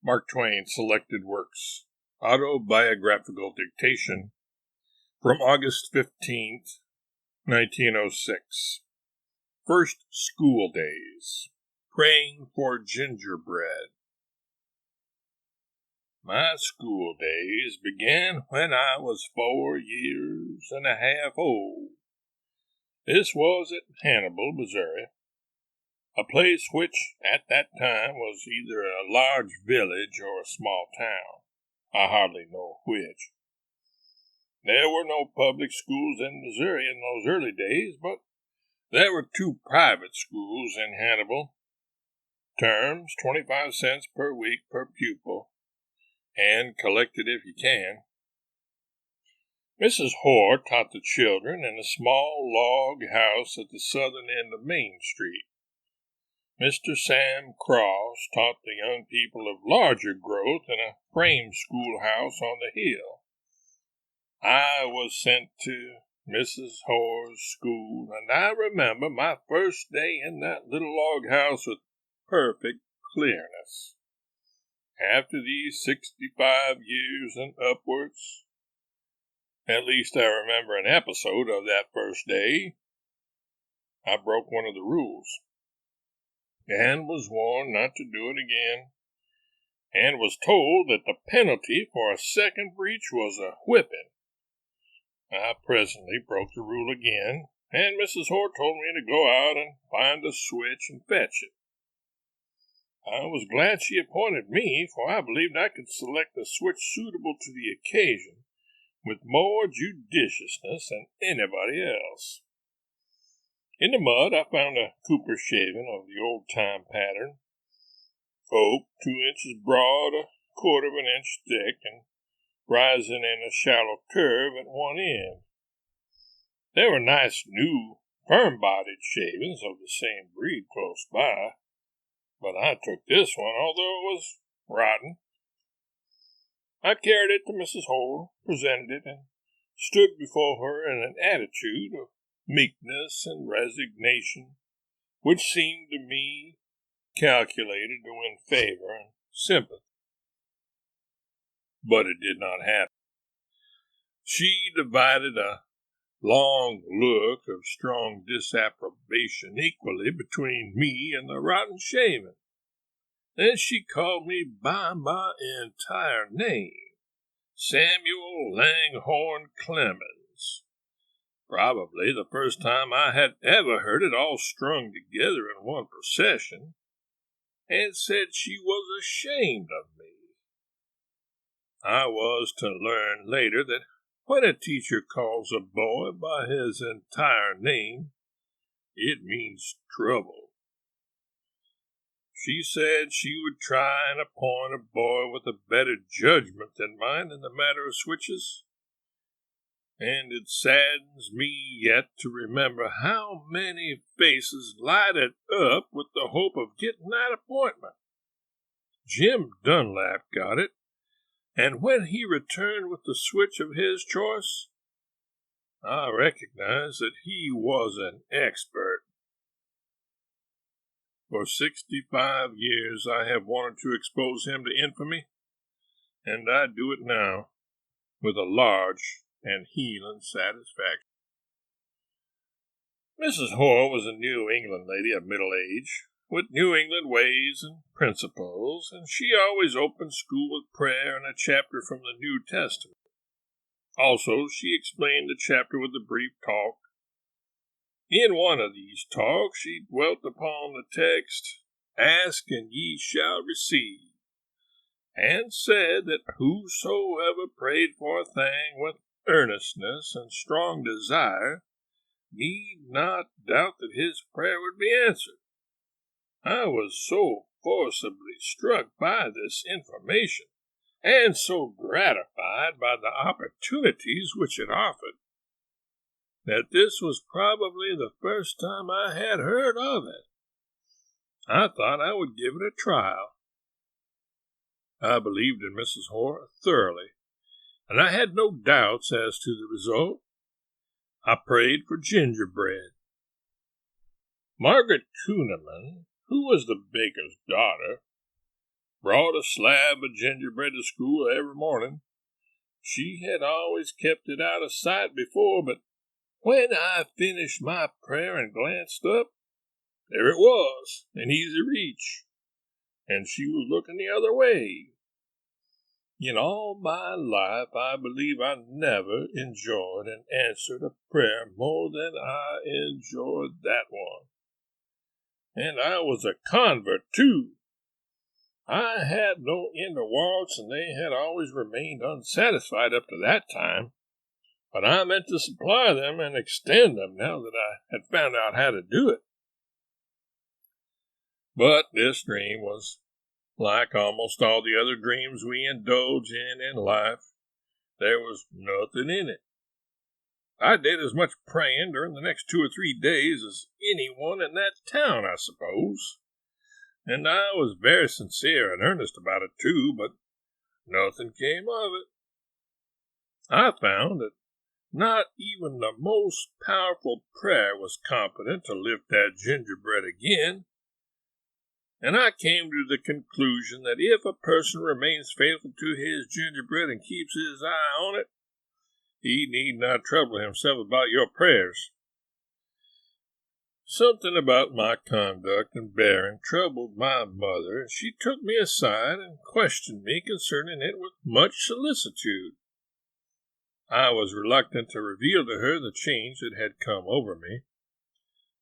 Mark Twain Selected Works, Autobiographical Dictation, from August 15th, 1906. First School Days. Praying for Gingerbread. My school days began when I was 4 years and a half old. This was at Hannibal, Missouri, a place which at that time was either a large village or a small town. I hardly know which. There were no public schools in Missouri in those early days, but there were 2 private schools in Hannibal. Terms, 25 cents per week per pupil, and collected if you can. Mrs. Hoare taught the children in a small log house at the southern end of Main Street. Mr. Sam Cross taught the young people of larger growth in a frame schoolhouse on the hill. I was sent to Mrs. Hoare's school, and I remember my first day in that little log house with perfect clearness. After these 65 years and upwards, at least I remember an episode of that first day. I broke one of the rules, and was warned not to do it again, and was told that the penalty for a second breach was a whipping. I presently broke the rule again, and Mrs. Hoare told me to go out and find a switch and fetch it. I was glad she appointed me, for I believed I could select a switch suitable to the occasion with more judiciousness than anybody else. In the mud, I found a cooper shaving of the old-time pattern, oak, 2 inches broad, 1/4 of an inch thick, and rising in a shallow curve at one end. There were nice, new, firm-bodied shavings of the same breed close by, but I took this one, although it was rotten. I carried it to Mrs. Hoare, presented it, and stood before her in an attitude of meekness and resignation, which seemed to me calculated to win favor and sympathy. But it did not happen. She divided a long look of strong disapprobation equally between me and the rotten shaving. Then she called me by my entire name, Samuel Langhorne Clemens. Probably the first time I had ever heard it all strung together in one procession, and said she was ashamed of me. I was to learn later that when a teacher calls a boy by his entire name, it means trouble. She said she would try and appoint a boy with a better judgment than mine in the matter of switches, and it saddens me yet to remember how many faces lighted up with the hope of getting that appointment. Jim Dunlap got it, and when he returned with the switch of his choice, I recognized that he was an expert. For 65 years I have wanted to expose him to infamy, and I do it now with a large and healing satisfaction. Mrs. Hoare was a New England lady of middle age, with New England ways and principles, and she always opened school with prayer and a chapter from the New Testament. Also, she explained the chapter with a brief talk. In one of these talks, she dwelt upon the text, "Ask and ye shall receive," and said that whosoever prayed for a thing with earnestness and strong desire need not doubt that his prayer would be answered. I was so forcibly struck by this information, and so gratified by the opportunities which it offered, that this was probably the first time I had heard of it. I thought I would give it a trial. I believed in Mrs. Hoare thoroughly, and I had no doubts as to the result. I prayed for gingerbread. Margaret Kuhneman, who was the baker's daughter, brought a slab of gingerbread to school every morning. She had always kept it out of sight before, but when I finished my prayer and glanced up, there it was, in easy reach, and she was looking the other way. In all my life, I believe I never enjoyed and answered a prayer more than I enjoyed that one. And I was a convert, too. I had no inner wants, and they had always remained unsatisfied up to that time. But I meant to supply them and extend them now that I had found out how to do it. But this dream was like almost all the other dreams we indulge in life. There was nothing in it. I did as much praying during the next 2 or 3 days as anyone in that town, I suppose. And I was very sincere and earnest about it, too, but nothing came of it. I found that not even the most powerful prayer was competent to lift that gingerbread again. And I came to the conclusion that if a person remains faithful to his gingerbread and keeps his eye on it, he need not trouble himself about your prayers. Something about my conduct and bearing troubled my mother, and she took me aside and questioned me concerning it with much solicitude. I was reluctant to reveal to her the change that had come over me,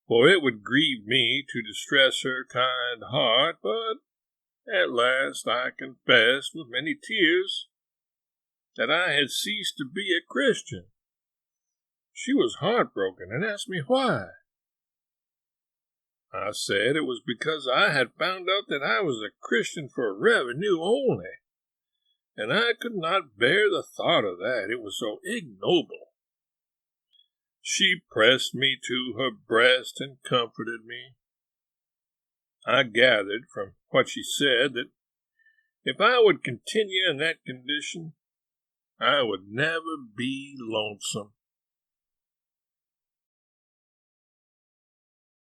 for it would grieve me to distress her kind heart, but at last I confessed with many tears that I had ceased to be a Christian. She was heartbroken and asked me why. I said it was because I had found out that I was a Christian for revenue only, and I could not bear the thought of that. It was so ignoble. She pressed me to her breast and comforted me. I gathered from what she said that if I would continue in that condition, I would never be lonesome.